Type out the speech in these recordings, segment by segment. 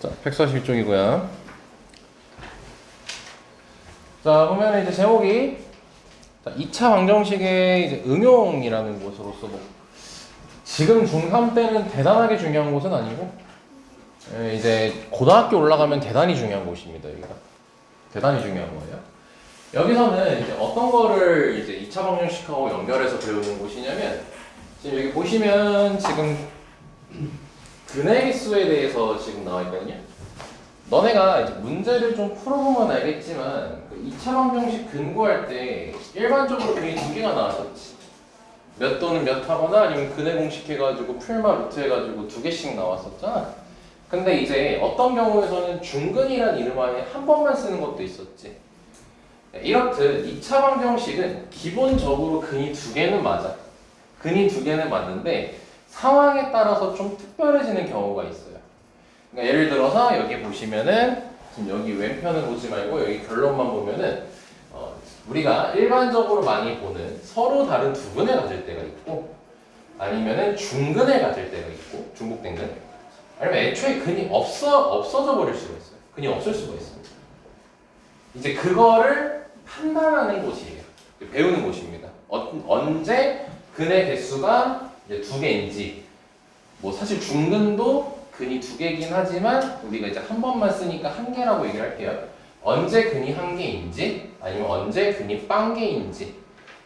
자, 142쪽이고요. 자, 보면 이제 제목이 2차 방정식의 이제 응용이라는 곳으로서 지금 중3 때는 대단하게 중요한 곳은 아니고 이제 고등학교 올라가면 대단히 중요한 곳입니다. 여기가 대단히 중요한 거예요. 여기서는 이제 어떤 거를 이제 2차 방정식하고 연결해서 배우는 곳이냐면 지금 여기 보시면 지금 근해기수에 대해서 지금 나와 있거든요. 너네가 이제 문제를 좀 풀어보면 알겠지만 그 2차 방정식 근구할 때 일반적으로 근이 두 개가 나왔었지. 몇 또는 몇 하거나 아니면 근해 공식 해가지고 풀마 루트 해가지고 두 개씩 나왔었잖아. 근데 이제 어떤 경우에서는 중근이란 이름 안에 한 번만 쓰는 것도 있었지. 이렇듯 2차 방정식은 기본적으로 근이 두 개는 맞아. 근이 두 개는 맞는데 상황에 따라서 좀 특별해지는 경우가 있어요. 그러니까 예를 들어서 여기 보시면은 지금 여기 왼편을 보지 말고 여기 결론만 보면은 우리가 일반적으로 많이 보는 서로 다른 두 근을 가질 때가 있고 아니면은 중근을 가질 때가 있고 중복된 근 아니면 애초에 근이 없어져 버릴 수가 있어요. 근이 없을 수가 있습니다. 이제 그거를 판단하는 곳이에요. 배우는 곳입니다. 언제 근의 개수가 이제 두 개인지 뭐 사실 중근도 근이 두 개긴 하지만 우리가 이제 한 번만 쓰니까 한 개라고 얘기를 할게요. 언제 근이 한 개인지 아니면 언제 근이 빵 개인지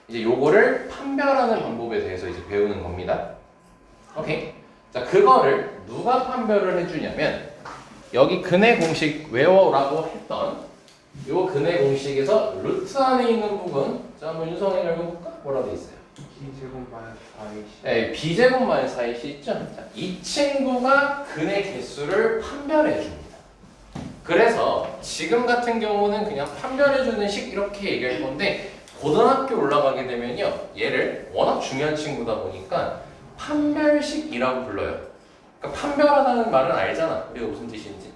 이제 요거를 판별하는 방법에 대해서 이제 배우는 겁니다. 오케이. 자, 그거를 누가 판별을 해주냐면 여기 근해 공식 외워라고 했던 요 근해 공식에서 루트 안에 있는 부분 자 한번 윤성이 읽어볼까? 뭐라고 돼 있어요? B제곱 마이너스 4AC. 네, B제곱 마이너스 4AC 있죠? 자, 이 친구가 근의 개수를 판별해 줍니다. 그래서 지금 같은 경우는 그냥 판별해 주는 식 이렇게 얘기할 건데 고등학교 올라가게 되면요 얘를 워낙 중요한 친구다 보니까 판별식이라고 불러요. 그러니까 판별하다는 말은 알잖아. 우리가 무슨 뜻인지.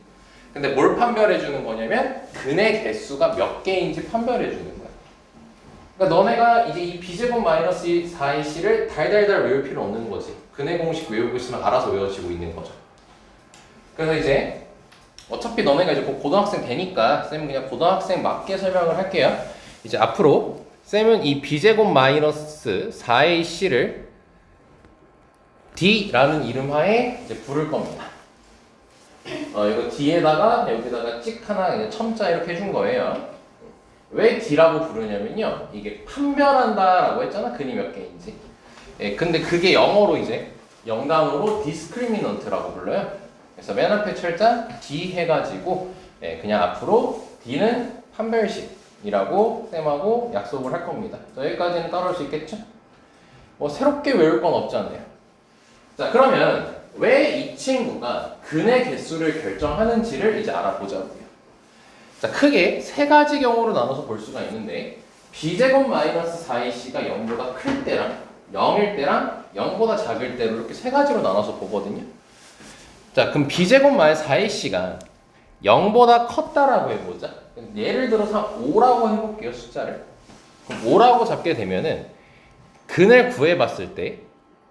근데 뭘 판별해 주는 거냐면 근의 개수가 몇 개인지 판별해 주는 거야. 그러니까 너네가 이제 이 B제곱 마이너스 4AC를 달달달 외울 필요 없는 거지. 근해 공식 외우고 있으면 알아서 외워지고 있는 거죠. 그래서 이제 어차피 너네가 이제 곧 고등학생 되니까 쌤은 그냥 고등학생 맞게 설명을 할게요. 이제 앞으로 쌤은 이 B제곱 마이너스 4AC를 D라는 이름하에 이제 부를 겁니다. 이거 D에다가 여기다가 찍 하나 이제 첨자 이렇게 해준 거예요. 왜 D라고 부르냐면요. 이게 판별한다라고 했잖아. 근이 몇 개인지. 예, 근데 그게 영어로 이제 영단어로 discriminant라고 불러요. 그래서 맨 앞에 철자 D 해가지고 예, 그냥 앞으로 D는 판별식이라고 쌤하고 약속을 할 겁니다. 여기까지는 따라올 수 있겠죠? 뭐 새롭게 외울 건 없잖아요. 자, 그러면 왜 이 친구가 근의 개수를 결정하는지를 이제 알아보자고요. 자, 크게 세 가지 경우로 나눠서 볼 수가 있는데 B제곱 마이너스 4AC가 0보다 클 때랑 0일 때랑 0보다 작을 때로 이렇게 세 가지로 나눠서 보거든요. 자, 그럼 B제곱 마이너스 4AC가 0보다 컸다라고 해보자. 예를 들어서 5라고 해볼게요, 숫자를. 그럼 5라고 잡게 되면은 근을 구해봤을 때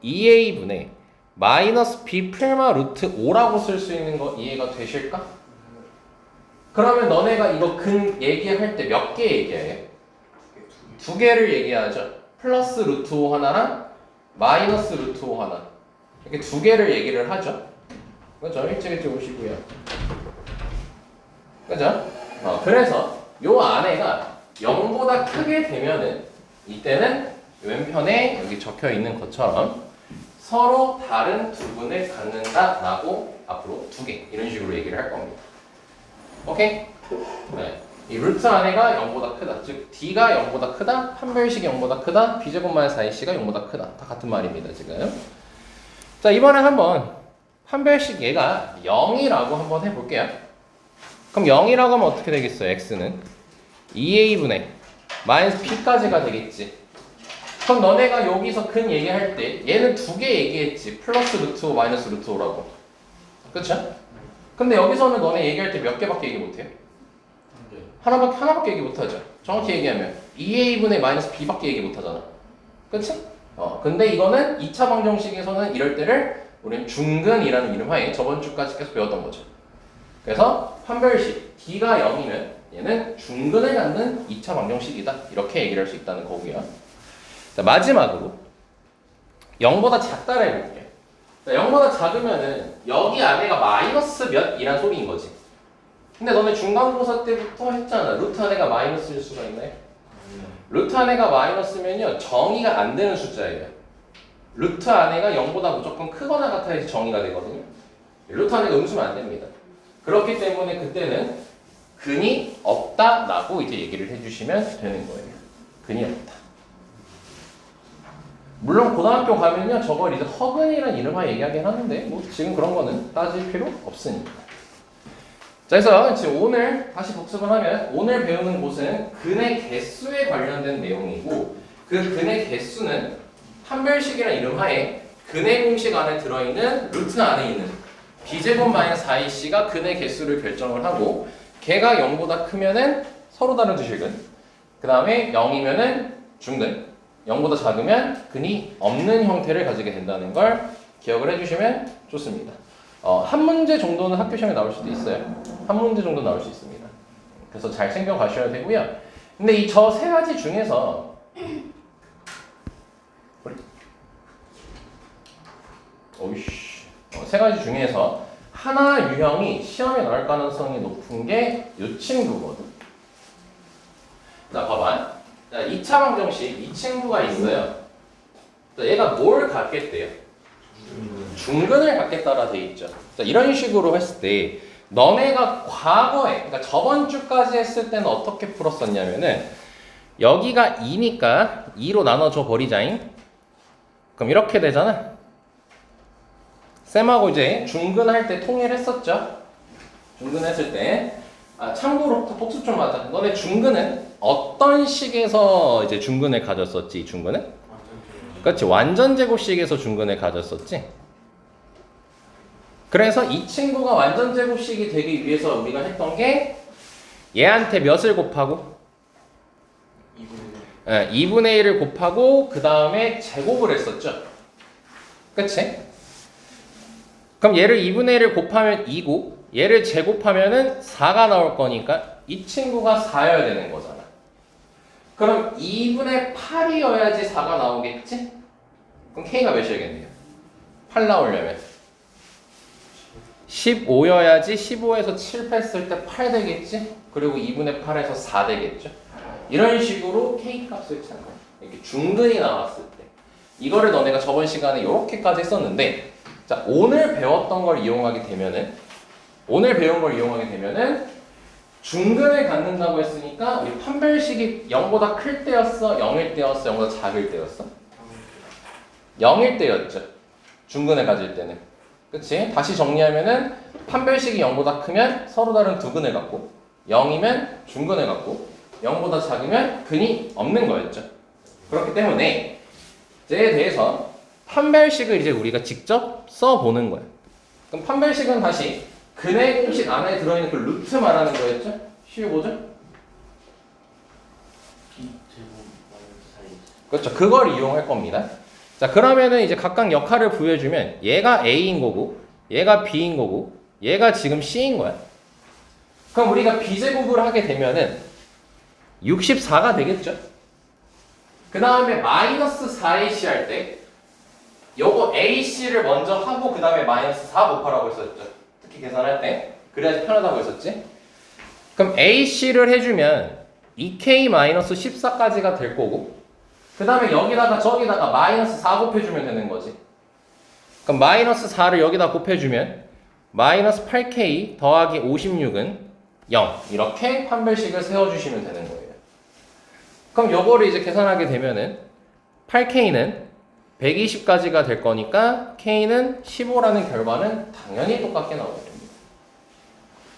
2A분의 마이너스 B 풀마 루트 5라고 쓸 수 있는 거 이해가 되실까? 그러면 너네가 이거 근 얘기할 때 몇 개 얘기해요? 두 개를 얘기하죠. 플러스 루트 5 하나랑 마이너스 루트 5 하나. 이렇게 두 개를 얘기를 하죠. 그죠? 일찍 오시고요. 그죠? 그래서 요 안에가 0보다 크게 되면은 이때는 왼편에 여기 적혀 있는 것처럼 서로 다른 두 근을 갖는다라고 앞으로 두 개 이런 식으로 얘기를 할 겁니다. 오케이? 네. 이 루트 안에가 0보다 크다. 즉 D가 0보다 크다. 판별식이 0보다 크다. B제곱 마이너스 4AC가 0보다 크다. 다 같은 말입니다, 지금. 자, 이번에 한번 판별식 얘가 0이라고 한번 해볼게요. 그럼 0이라고 하면 어떻게 되겠어요? X는 2A분의 마이너스 B까지가 되겠지. 그럼 너네가 여기서 근 얘기할 때 얘는 두 개 얘기했지. 플러스 루트 5, 마이너스 루트 5라고. 그쵸? 근데 여기서는 너네 얘기할 때 몇 개밖에 얘기 못해요? 하나밖에 얘기 못하죠. 정확히 얘기하면 2A분의 마이너스 B밖에 얘기 못하잖아. 그치? 근데 이거는 2차 방정식에서는 이럴 때를 우리는 중근이라는 이름 하에 저번 주까지 계속 배웠던 거죠. 그래서 판별식 D가 0이면 얘는 중근을 갖는 2차 방정식이다. 이렇게 얘기를 할 수 있다는 거고요. 자, 마지막으로 0보다 작다라 해볼게요. 자, 0보다 작으면은 여기 안에가 마이너스 몇이란 소리인 거지. 근데 너네 중간고사 때부터 했잖아. 루트 안에가 마이너스일 수가 있나요? 루트 안에가 마이너스면요 정의가 안 되는 숫자예요. 루트 안에가 0보다 무조건 크거나 같아야지 정의가 되거든요. 루트 안에가 음수면 안 됩니다. 그렇기 때문에 그때는 근이 없다라고 이제 얘기를 해주시면 되는 거예요. 근이 없다. 물론 고등학교 가면요 저걸 이제 허근이라는 이름하에 얘기하긴 하는데 뭐 지금 그런 거는 따질 필요 없으니까. 자, 그래서 지금 오늘 다시 복습을 하면 오늘 배우는 곳은 근의 개수에 관련된 내용이고 그 근의 개수는 판별식이라는 이름하에 근의 공식 안에 들어있는 루트 안에 있는 b제곱 마이너스 4ac가 근의 개수를 결정을 하고 걔가 0보다 크면은 서로 다른 두 실근 그 다음에 0이면은 중근 0보다 작으면 근이 없는 형태를 가지게 된다는 걸 기억을 해주시면 좋습니다. 한 문제 정도는 학교 시험에 나올 수도 있어요. 한 문제 정도 나올 수 있습니다. 그래서 잘 챙겨 가셔야 되고요. 근데 이 저 세 가지 중에서 세 가지 중에서 하나 유형이 시험에 나올 가능성이 높은 게 이 친구거든. 자, 봐봐. 자, 2차 방정식 이 친구가 있어요. 자, 얘가 뭘 갖겠대요? 중근을 갖겠다라 돼 있죠. 자, 이런 식으로 했을 때 너네가 과거에 그러니까 저번 주까지 했을 때는 어떻게 풀었었냐면은 여기가 2니까 2로 나눠줘 버리자잉. 그럼 이렇게 되잖아. 쌤하고 이제 중근할 때 통일했었죠. 중근했을 때 참고로 복습 좀 하자. 너네 중근은 어떤 식에서 이제 중근을 가졌었지? 이 중근은? 그렇지. 완전 제곱식에서 중근을 가졌었지. 그래서 이 친구가 완전 제곱식이 되기 위해서 우리가 했던 게 얘한테 몇을 곱하고? 2분의 1을 곱하고 그 다음에 제곱을 했었죠. 그치? 그럼 얘를 2분의 1을 곱하면 2고 얘를 제곱하면은 4가 나올 거니까 이 친구가 4여야 되는 거잖아. 그럼 2분의 8이어야지 4가 나오겠지? 그럼 K가 몇이어야겠네요? 8 나오려면 15여야지 15에서 7 뺐을 때 8 되겠지? 그리고 2분의 8에서 4 되겠죠? 이런 식으로 K 값을 찾는 거야. 이렇게 중근이 나왔을 때 이거를 너네가 저번 시간에 이렇게까지 했었는데 자, 오늘 배웠던 걸 이용하게 되면은 오늘 배운 걸 이용하게 되면은 중근을 갖는다고 했으니까 우리 판별식이 0보다 클 때였어? 0일 때였어? 0보다 작을 때였어? 0일 때였죠. 중근을 가질 때는. 그치? 다시 정리하면은 판별식이 0보다 크면 서로 다른 두 근을 갖고 0이면 중근을 갖고 0보다 작으면 근이 없는 거였죠. 그렇기 때문에 이제에 대해서 판별식을 이제 우리가 직접 써보는 거예요. 그럼 판별식은 다시 근의 공식 안에 들어있는 그 루트 말하는 거였죠? 15죠? 그렇죠. 그걸 이용할 겁니다. 자, 그러면은 이제 각각 역할을 부여해주면 얘가 A인 거고 얘가 B인 거고 얘가 지금 C인 거야. 그럼 우리가 B제곱을 하게 되면은 64가 되겠죠? 그 다음에 마이너스 4AC 할 때 요거 AC를 먼저 하고 그 다음에 마이너스 4 곱하라고 했었죠. 특히 계산할 때 그래야지 편하다고 했었지. 그럼 AC를 해주면 2K-14까지가 될 거고 그 다음에 여기다가 저기다가 마이너스 4 곱해주면 되는 거지. 그럼 마이너스 4를 여기다 곱해주면 마이너스 8K 더하기 56은 0 이렇게 판별식을 세워주시면 되는 거예요. 그럼 요거를 이제 계산하게 되면은 8K는 120까지가 될 거니까 K는 15라는 결과는 당연히 똑같게 나오게 됩니다.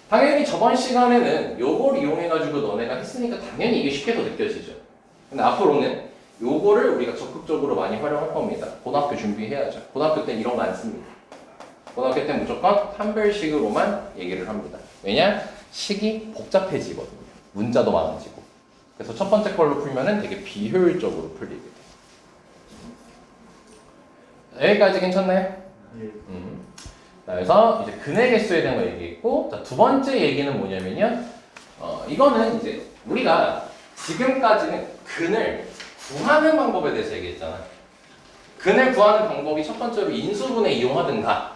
당연히 저번 시간에는 요걸 이용해가지고 너네가 했으니까 당연히 이게 쉽게 더 느껴지죠. 근데 앞으로는 요거를 우리가 적극적으로 많이 활용할 겁니다. 고등학교 준비해야죠. 고등학교 때는 이런 거 안 씁니다. 고등학교 때는 무조건 판별식으로만 얘기를 합니다. 왜냐? 식이 복잡해지거든요. 문자도 많아지고. 그래서 첫 번째 걸로 풀면은 되게 비효율적으로 풀리게 돼요. 여기까지 괜찮나요? 그래서 이제 근의 개수에 대한 거 얘기했고, 자, 두 번째 얘기는 뭐냐면요. 이거는 이제 우리가 지금까지는 근을 구하는 방법에 대해서 얘기했잖아. 근을 구하는 방법이 첫 번째로 인수분해 이용하든가,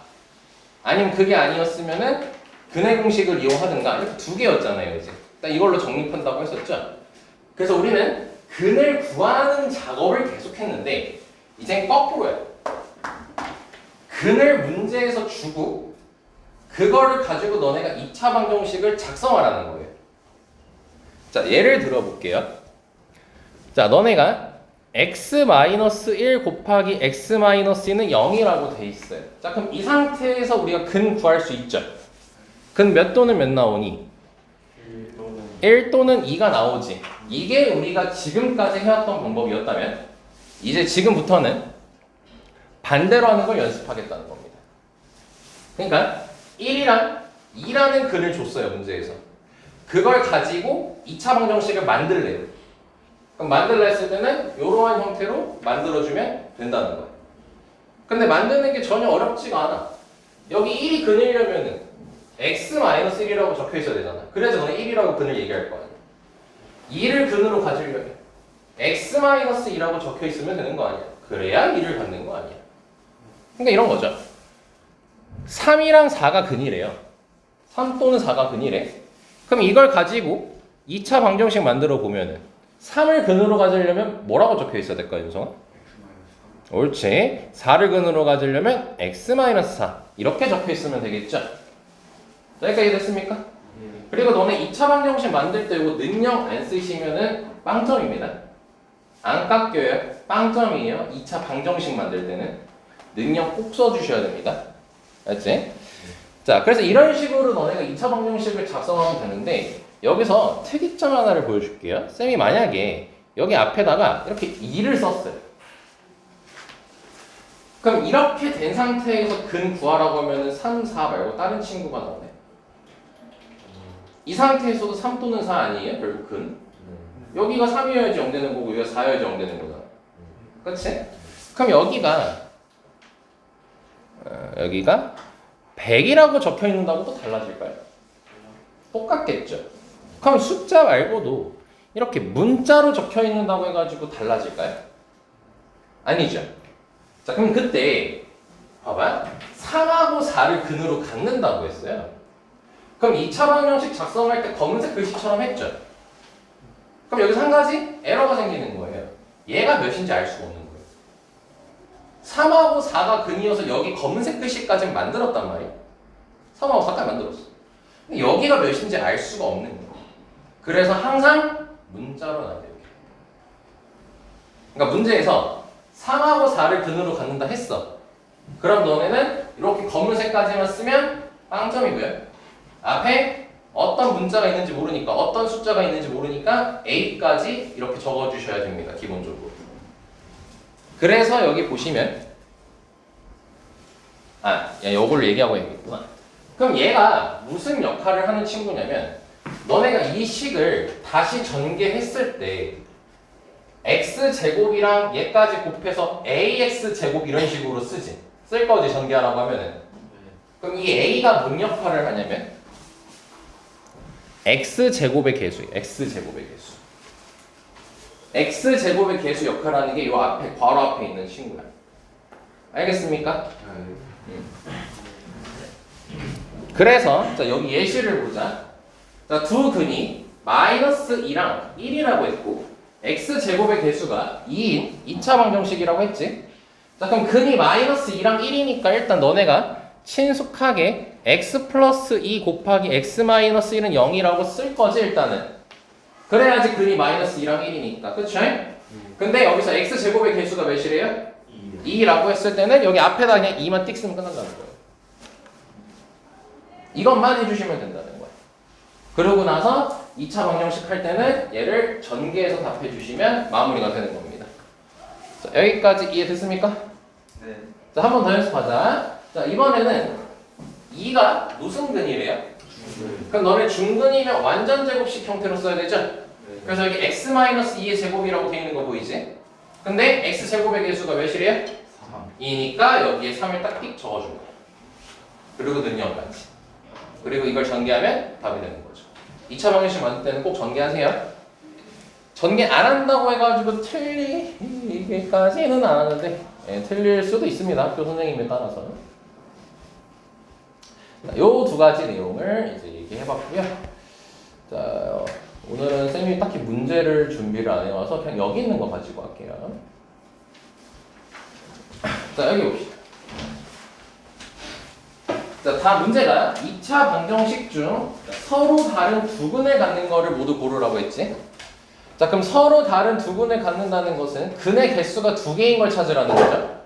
아니면 그게 아니었으면은 근의 공식을 이용하든가, 이렇게 두 개였잖아요, 이제. 일단 이걸로 정립한다고 했었죠. 그래서 우리는 근을 구하는 작업을 계속했는데, 이젠 거꾸로야. 근을 문제에서 주고 그거를 가지고 너네가 2차 방정식을 작성하라는 거예요. 자, 예를 들어 볼게요. 자, 너네가 x-1 곱하기 x-2는 0이라고 돼 있어요. 자, 그럼 이 상태에서 우리가 근 구할 수 있죠. 근 몇 또는 몇 나오니? 1 또는 2가 나오지. 이게 우리가 지금까지 해왔던 방법이었다면, 이제 지금부터는 반대로 하는 걸 연습하겠다는 겁니다. 그러니까 1이랑 2라는 근을 줬어요, 문제에서. 그걸 가지고 2차 방정식을 만들래요. 그럼 만들라 했을 때는 이러한 형태로 만들어주면 된다는 거예요. 근데 만드는 게 전혀 어렵지가 않아. 여기 1이 근이려면은 x-1이라고 적혀 있어야 되잖아. 그래서 너는 1이라고 근을 얘기할 거 아니야. 2를 근으로 가지려면 x-2라고 적혀 있으면 되는 거 아니야. 그래야 2를 갖는 거 아니야. 그러니까 이런 거죠. 3이랑 4가 근이래요. 3 또는 4가 근이래. 그럼 이걸 가지고 2차 방정식 만들어 보면은 3을 근으로 가지려면 뭐라고 적혀 있어야 될까요, 윤성아? 옳지. 4를 근으로 가지려면 x-4 이렇게 적혀 있으면 되겠죠. 여기까지 됐습니까? 그리고 너네 2차 방정식 만들 때 이거 능력 안 쓰시면은 빵점입니다. 안 깎여요. 빵점이에요. 2차 방정식 만들 때는 능력 꼭 써주셔야 됩니다. 알지? 자, 그래서 이런 식으로 너네가 2차 방정식을 작성하면 되는데, 여기서 특이점 하나를 보여줄게요. 쌤이 만약에 여기 앞에다가 이렇게 2를 썼어요. 그럼 이렇게 된 상태에서 근 구하라고 하면은 3, 4 말고 다른 친구가 나오네. 이 상태에서도 3 또는 4 아니에요? 결국 근. 여기가 3이어야지 0 되는 거고 여기가 4여야지 0 되는 거잖아. 그치? 그럼 여기가 100이라고 적혀 있는다고 또 달라질까요? 똑같겠죠. 그럼 숫자 말고도 이렇게 문자로 적혀 있는다고 해가지고 달라질까요? 아니죠. 자, 그럼 그때 봐봐. 3하고 4를 근으로 갖는다고 했어요. 그럼 2차 방정식 작성할 때 검은색 글씨처럼 했죠. 그럼 여기서 한 가지 에러가 생기는 거예요. 얘가 몇인지 알 수가 없는 거예요. 3하고 4가 근이어서 여기 검은색 글씨까지 만들었단 말이에요. 3하고 4까지 만들었어. 근데 여기가 몇인지 알 수가 없는 거예요. 그래서 항상 문자로 나와요. 그러니까 문제에서 3하고 4를 근으로 갖는다 했어. 그럼 너네는 이렇게 검은색까지만 쓰면 빵점이고요. 앞에 어떤 문자가 있는지 모르니까, 어떤 숫자가 있는지 모르니까 A까지 이렇게 적어주셔야 됩니다. 기본적으로. 그래서 여기 보시면 요걸 얘기하고 있겠구나. 그럼 얘가 무슨 역할을 하는 친구냐면, 너네가 이 식을 다시 전개했을 때 x제곱이랑 얘까지 곱해서 ax제곱 이런 식으로 쓸 거지, 전개하라고 하면은. 그럼 이 a가 뭔 역할을 하냐면 x제곱의 개수예요. x제곱의 개수. x제곱의 개수 역할을 하는 게 요 앞에, 괄호 앞에 있는 친구야. 알겠습니까? 그래서 자, 여기 예시를 보자. 자, 두 근이 -2랑 1이라고 했고 x제곱의 개수가 2인 2차 방정식이라고 했지. 자, 그럼 근이 -2랑 1이니까 일단 너네가 친숙하게 x 플러스 2 곱하기 x 마이너스 1은 0이라고 쓸 거지, 일단은. 그래야지 근이 -2랑 1이니까. 그쵸? 근데 여기서 x제곱의 개수가 몇이래요? 2라고 했을 때는 여기 앞에다 그냥 2만 띡 쓰면 끝난다는 거예요. 이것만 해주시면 된다는 거예요. 그러고 나서 2차 방정식 할 때는 얘를 전개해서 답해주시면 마무리가 되는 겁니다. 자, 여기까지 이해됐습니까? 네. 자, 한 번 더 연습하자. 자, 이번에는 2가 무슨 근이래요? 그럼 너네 중근이면 완전 제곱식 형태로 써야 되죠? 그래서 여기 x-2의 제곱이라고 되어 있는 거 보이지? 근데 x제곱의 개수가 몇이래요? 2니까 여기에 3을 딱 띡 적어준 거야. 그리고 능력까지. 그리고 이걸 전개하면 답이 되는 거죠. 2차 방정식 만들 때는 꼭 전개하세요. 전개 안 한다고 해가지고 틀리기까지는 안 하는데 틀릴 수도 있습니다. 학교 선생님에 따라서. 요 두 가지 내용을 이제 얘기해봤고요. 자, 오늘은 쌤이 딱히 문제를 준비를 안 해와서 그냥 여기 있는 거 가지고 할게요. 자, 여기 봅시다. 자, 다 문제가 2차 방정식 중 서로 다른 두 근을 갖는 거를 모두 고르라고 했지. 자, 그럼 서로 다른 두 근을 갖는다는 것은 근의 개수가 두 개인 걸 찾으라는 거죠.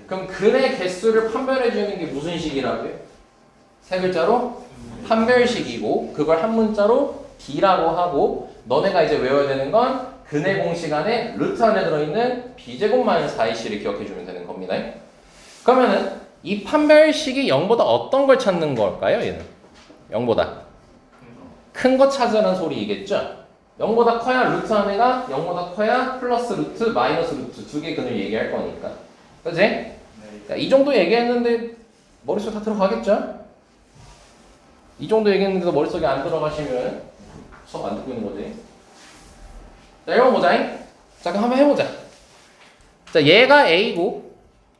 그럼 근의 개수를 판별해 주는 게 무슨 식이라고요? 세 글자로 판별식이고, 그걸 한 문자로 B라고 하고, 너네가 이제 외워야 되는 건 근의 공식 안에 루트 안에 들어있는 B제곱 마이너스 4AC를 기억해 주면 되는 겁니다. 그러면은 이 판별식이 0보다 어떤 걸 찾는 걸까요? 얘는 0보다 큰 거 찾으라는 소리이겠죠? 0보다 커야 루트 안에가 0보다 커야 플러스 루트, 마이너스 루트 두 개 근을 얘기할 거니까. 그치? 네. 자, 이 정도 얘기했는데 머릿속에 다 들어가겠죠? 이 정도 얘기했는데도 머릿속에 안 들어가시면 수업 안 듣고 있는 거지. 자, 이거 보자. 자, 그럼 한번 해보자. 자, 얘가 A고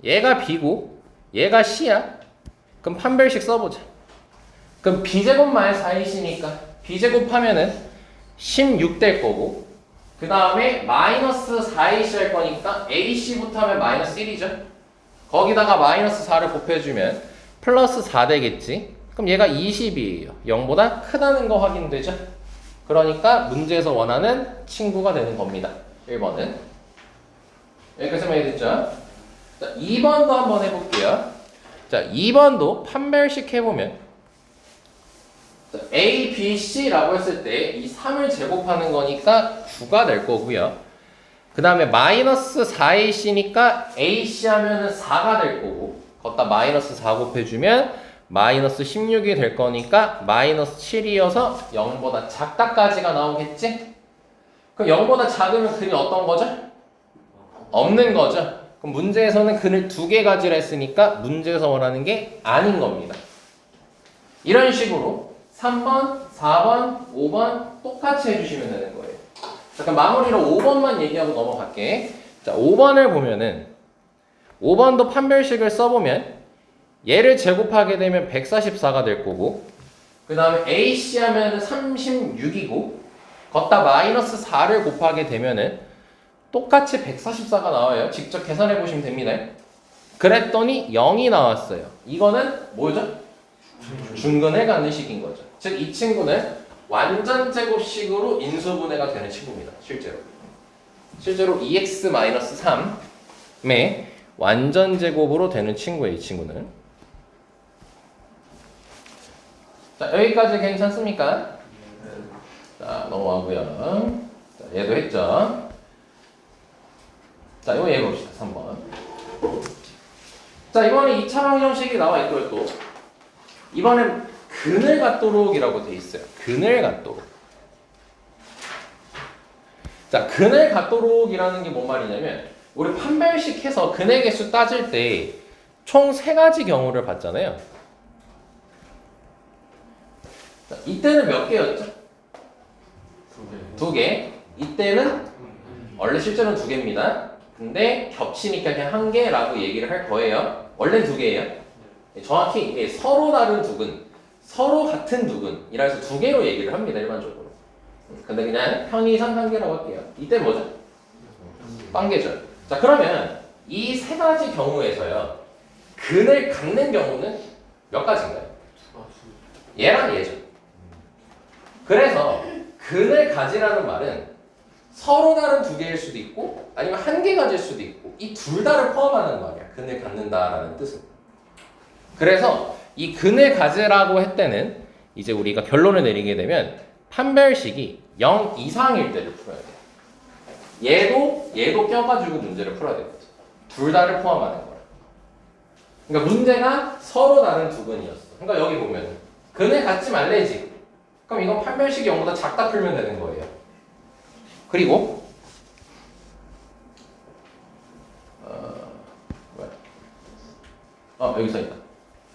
얘가 B고 얘가 C야. 그럼 판별식 써보자. 그럼 B제곱 마이너스 4AC니까 B제곱 하면은 16 될 거고, 그 다음에 마이너스 4AC 할 거니까 AC부터 하면 마이너스 1이죠. 거기다가 마이너스 4를 곱해주면 플러스 4 되겠지. 그럼 얘가 20이에요. 0보다 크다는 거 확인되죠. 그러니까 문제에서 원하는 친구가 되는 겁니다. 1번은 여기까지만 해야겠죠. 자, 2번도 한번 해볼게요. 자, 2번도 판별식 해보면 A, B, C라고 했을 때 이 3을 제곱하는 거니까 9가 될 거고요. 그 다음에 마이너스 4AC니까 AC 하면은 4가 될 거고, 거기다 마이너스 4 곱해주면 마이너스 16이 될 거니까 마이너스 7이어서 0보다 작다까지가 나오겠지? 그럼 0보다 작으면 근이 어떤 거죠? 없는 거죠. 그럼 문제에서는 근을 두 개 가지라 했으니까 문제에서 원하는 게 아닌 겁니다. 이런 식으로 3번, 4번, 5번 똑같이 해주시면 되는 거예요. 잠깐 마무리로 5번만 얘기하고 넘어갈게. 자, 5번을 보면은 5번도 판별식을 써보면 얘를 제곱하게 되면 144가 될 거고, 그 다음에 AC 하면은 36이고, 걷다 마이너스 4를 곱하게 되면은 똑같이 144가 나와요. 직접 계산해 보시면 됩니다. 그랬더니 0이 나왔어요. 이거는 뭐죠? 중근을 갖는 식인 거죠. 즉 이 친구는 완전 제곱식으로 인수분해가 되는 친구입니다. 실제로 2x-3의 완전 제곱으로 되는 친구예요. 이 친구는. 자, 여기까지 괜찮습니까? 자, 넘어가고요. 자, 얘도 했죠. 자, 이거 얘 봅시다. 3번. 자, 이번에 2차 방정식이 나와 있고요. 또 이번엔 근을 갖도록이라고 돼 있어요. 근을 갖도록. 자, 근을 갖도록이라는 게 뭔 말이냐면, 우리 판별식 해서 근의 개수 따질 때 총 3가지 경우를 봤잖아요. 자, 이때는 몇 개였죠? 2개. 이때는 원래 실제로는 2개입니다. 근데 겹치니까 그냥 1개라고 얘기를 할 거예요. 원래는 2개예요. 정확히 서로 다른 두근, 서로 같은 두근이라 해서 2개로 얘기를 합니다. 일반적으로. 근데 그냥 편의상 1개라고 할게요. 이때 뭐죠? 빵개죠. 자, 그러면 이 3가지 경우에서요, 근을 갖는 경우는 몇 가지인가요? 얘랑 얘죠. 그래서 근을 가지라는 말은 서로 다른 2개일 수도 있고 아니면 1개 가질 수도 있고, 이 둘 다를 포함하는 말이야. 근을 갖는다라는 뜻은. 그래서 이 근을 가지라고 했을 때는 이제 우리가 결론을 내리게 되면 판별식이 0 이상일 때를 풀어야 돼요. 얘도 껴가지고 문제를 풀어야 되거든. 둘 다를 포함하는 거야. 그러니까 문제가 서로 다른 두근이었어. 그러니까 여기 보면 근을 갖지 말래지. 그럼 이건 판별식이 0보다 작다 풀면 되는 거예요. 그리고 여기 써 있다.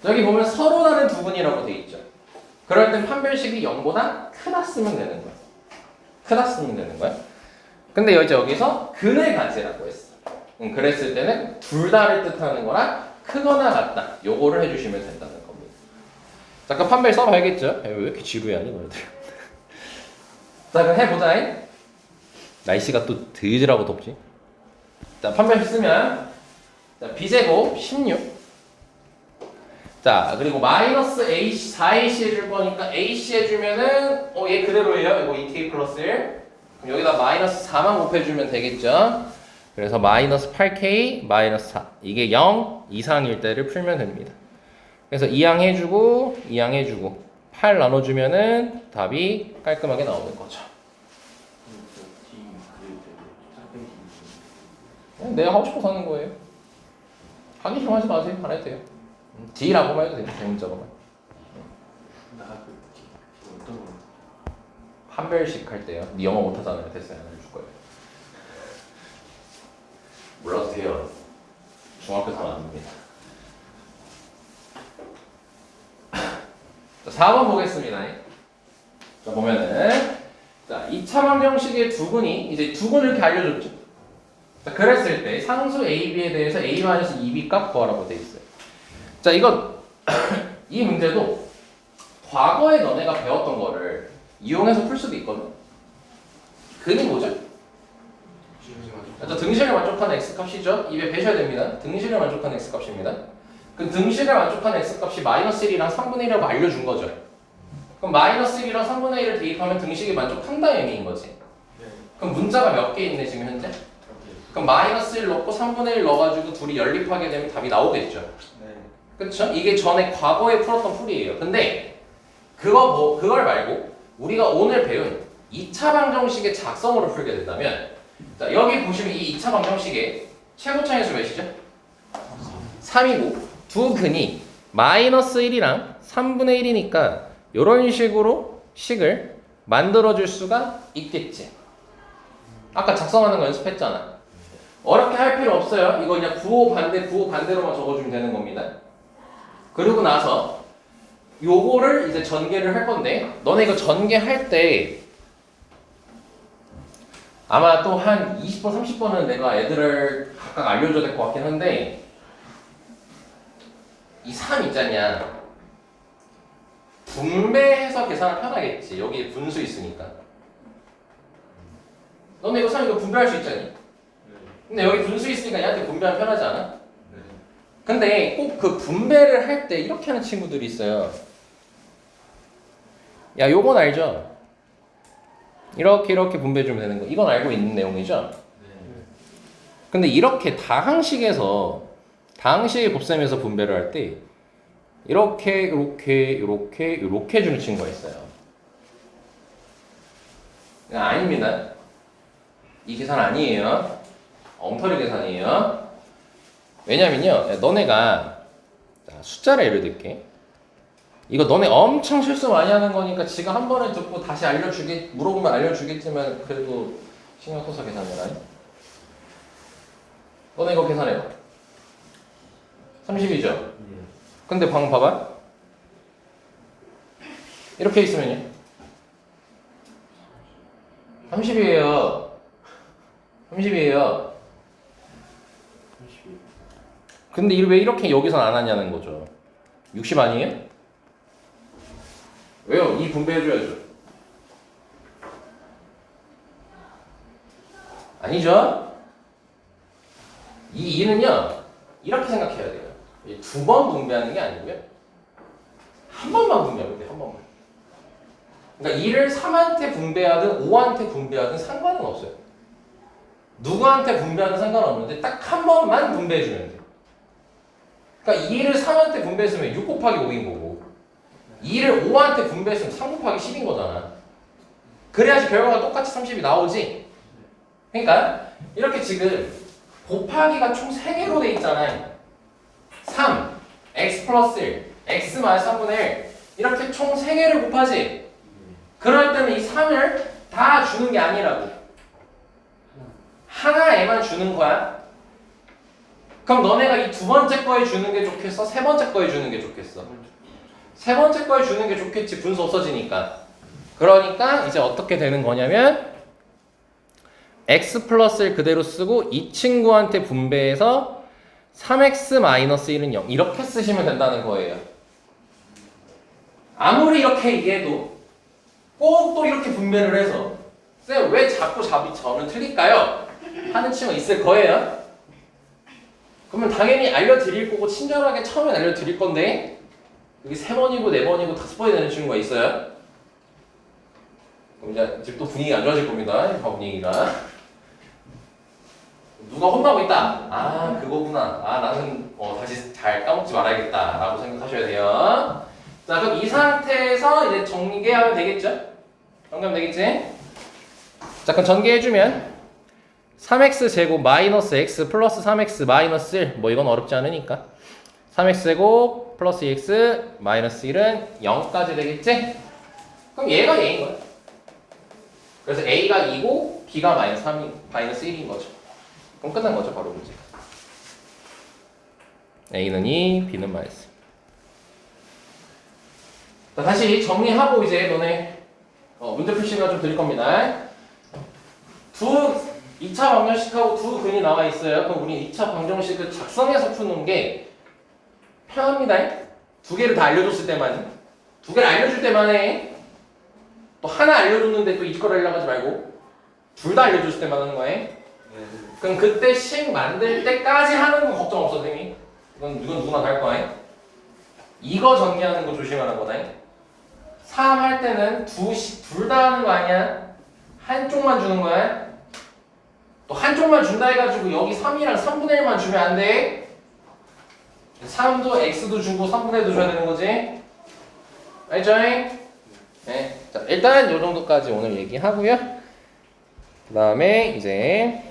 여기 보면 서로 다른 두 근이라고 돼 있죠. 그럴 땐 판별식이 0보다 크다 쓰면 되는 거야. 크다 쓰면 되는 거야. 근데 이제 여기서 근을 가지라고 했어. 그랬을 때는 둘 다를 뜻하는 거랑 크거나 같다. 요거를 해주시면 된다는 겁니다. 잠깐 판별 써봐야겠죠? 왜 이렇게 지루해하니 너희들? 자 그럼 해보자. 날씨가 또 드지라고 덥지. 자 판별식 쓰면 자, b제곱 16. 자 그리고 마이너스 AC 4AC 해줄 거니까 AC 해주면은 얘 그대로예요. 이거 2K 플러스 1. 그럼 여기다 마이너스 4만 곱해주면 되겠죠. 그래서 마이너스 8K 마이너스 4 이게 0 이상일 때를 풀면 됩니다. 그래서 2항 해주고 2항 해주고 8 나눠주면은 답이 깔끔하게 나오는 거죠. 그냥 내가 하고 싶어서 하는 거예요. 하기 싫어 하지 마세요. 안 해도 돼요. D라고만 해도 돼요. 대문자로만. 어떤 거? 판별식 할 때요. 네 영어 못하잖아요. 됐어요. 안 해줄 거예요. 몰라도 돼요. 중학교에서는 안 됩니다. 자, 4번 보겠습니다. 자, 보면은 자, 2차 방정식의 두근이 이제 두근을 이렇게 알려줬죠. 자, 그랬을 때 상수 AB에 대해서 A-2B 값 구하라고 돼 있어요. 자, 이거 이 문제도 과거에 너네가 배웠던 거를 이용해서 풀 수도 있거든. 근이 뭐죠? 자, 등식을 만족하는 x값이죠. 입에 배셔야 됩니다. 등식을 만족하는 x값입니다. 그 등식을 만족하는 x값이 마이너스 1이랑 3분의 1이라고 알려준 거죠. 그럼 마이너스 1이랑 3분의 1을 대입하면 등식이 만족한다는 의미인 거지. 그럼 문자가 몇 개 있네 지금 현재? 그럼 마이너스 1 넣고 3분의 1 넣어가지고 둘이 연립하게 되면 답이 나오겠죠. 그쵸? 이게 전에 과거에 풀었던 풀이에요. 근데 그걸 말고 우리가 오늘 배운 2차 방정식의 작성으로 풀게 된다면 자, 여기 보시면 이 2차 방정식의 최고차인수 몇이죠? 3이고 두 근이 마이너스 1이랑 3분의 1이니까 이런 식으로 식을 만들어줄 수가 있겠지. 아까 작성하는 거 연습했잖아. 어렵게 할 필요 없어요. 이거 그냥 부호 반대로만 적어주면 되는 겁니다. 그리고 나서 요거를 이제 전개를 할 건데 너네 이거 전개할 때 아마 또 한 20번, 30번은 내가 애들을 각각 알려줘야 될 것 같긴 한데 이 3 있잖냐 분배해서 계산을 편하겠지. 여기에 분수 있으니까 너네 이거 3 이거 분배할 수 있잖니? 근데 여기 분수 있으니까 얘한테 분배하면 편하지 않아? 근데 꼭 그 분배를 할 때 이렇게 하는 친구들이 있어요. 야 요건 알죠? 이렇게 분배해주면 되는 거. 이건 알고 있는 내용이죠? 근데 이렇게 다항식의 곱셈에서 분배를 할 때 이렇게 해주는 친구가 있어요. 아닙니다. 이 계산 아니에요. 엉터리 계산이에요. 왜냐면요, 너네가 숫자를 예를 들게. 이거 너네 엄청 실수 많이 하는 거니까 지가 한 번에 듣고 다시 물어보면 알려주겠지만 그래도 신경 써서 계산해라. 너네 이거 계산해봐. 30이죠? 근데 방금 봐봐. 이렇게 있으면요. 30이에요. 30이에요. 근데 왜 이렇게 여기선 안 하냐는 거죠. 60 아니에요? 왜요? 2 분배해줘야죠. 아니죠? 이 2는요 이렇게 생각해야 돼요. 두 번 분배하는 게 아니고요 한 번만 분배하면 돼요. 한 번만. 그러니까 2를 3한테 분배하든 5한테 분배하든 상관은 없어요. 누구한테 분배하든 상관없는데 딱 한 번만 분배해주면 돼요. 그러니까 2를 3한테 분배했으면 6 곱하기 5인 거고 2를 5한테 분배했으면 3 곱하기 10인 거잖아. 그래야지 결과가 똑같이 30이 나오지. 그러니까 이렇게 지금 곱하기가 총 3개로 돼 있잖아요. 3, x 플러스 1, x 마이너스 3분의 1 이렇게 총 3개를 곱하지. 그럴 때는 이 3을 다 주는 게 아니라고 하나에만 주는 거야. 그럼 너네가 이 두 번째 거에 주는 게 좋겠어? 세 번째 거에 주는 게 좋겠어? 세 번째 거에 주는 게 좋겠지. 분수 없어지니까. 그러니까 이제 어떻게 되는 거냐면 x 플러스를 그대로 쓰고 이 친구한테 분배해서 3x-1은 0 이렇게 쓰시면 된다는 거예요. 아무리 이렇게 얘기해도 꼭 또 이렇게 분배를 해서 쌤 왜 자꾸 저는 틀릴까요? 하는 친구가 있을 거예요. 그러면 당연히 알려드릴 거고 친절하게 처음엔 알려드릴 건데 여기 3번이고 4번이고 5번이 되는 친구가 있어요. 그럼 이제 또 분위기가 안 좋아질 겁니다. 분위기가. 누가 혼나고 있다. 아 그거구나. 아 나는 다시 잘 까먹지 말아야겠다 라고 생각하셔야 돼요. 자 그럼 이 상태에서 이제 전개하면 되겠죠? 정리하면 되겠지? 자 그럼 전개해주면 3x 제곱 마이너스 x 플러스 3x 마이너스 1 뭐 이건 어렵지 않으니까 3x 제곱 플러스 2x 마이너스 1은 0까지 되겠지? 그럼 얘가 얘인 거야. 그래서 a가 2고 b가 마이너스 1인 거죠. 그럼 끝난 거죠 바로 문제. a는 2, b는 마이너스. 자 다시 정리하고 이제 너네 문제 풀시간 좀 드릴 겁니다. 2차 방정식하고 두 근이 나와 있어요. 그럼 우리 2차 방정식을 작성해서 푸는 게 편합니다. 두 개를 다 알려줬을 때만, 두 개를 알려줄 때만 해. 또 하나 알려줬는데 또 이걸 하려고 하지 말고 둘 다 알려줬을 때만 하는 거예요. 그럼 그때 식 만들 때까지 하는 건 걱정 없어, 선생님이. 이건 누구나 다 할 거야. 이거 정리하는 거 조심하는 거다. 3 할 때는 둘 다 하는 거 아니야. 한쪽만 주는 거야. 또 한쪽만 준다 해가지고 여기 3이랑 3분의 1만 주면 안 돼. 3도 x도 주고 3분의 1도 줘야 되는 거지. 알죠? 네. 자, 일단 요 정도까지 오늘 얘기하고요. 그 다음에 이제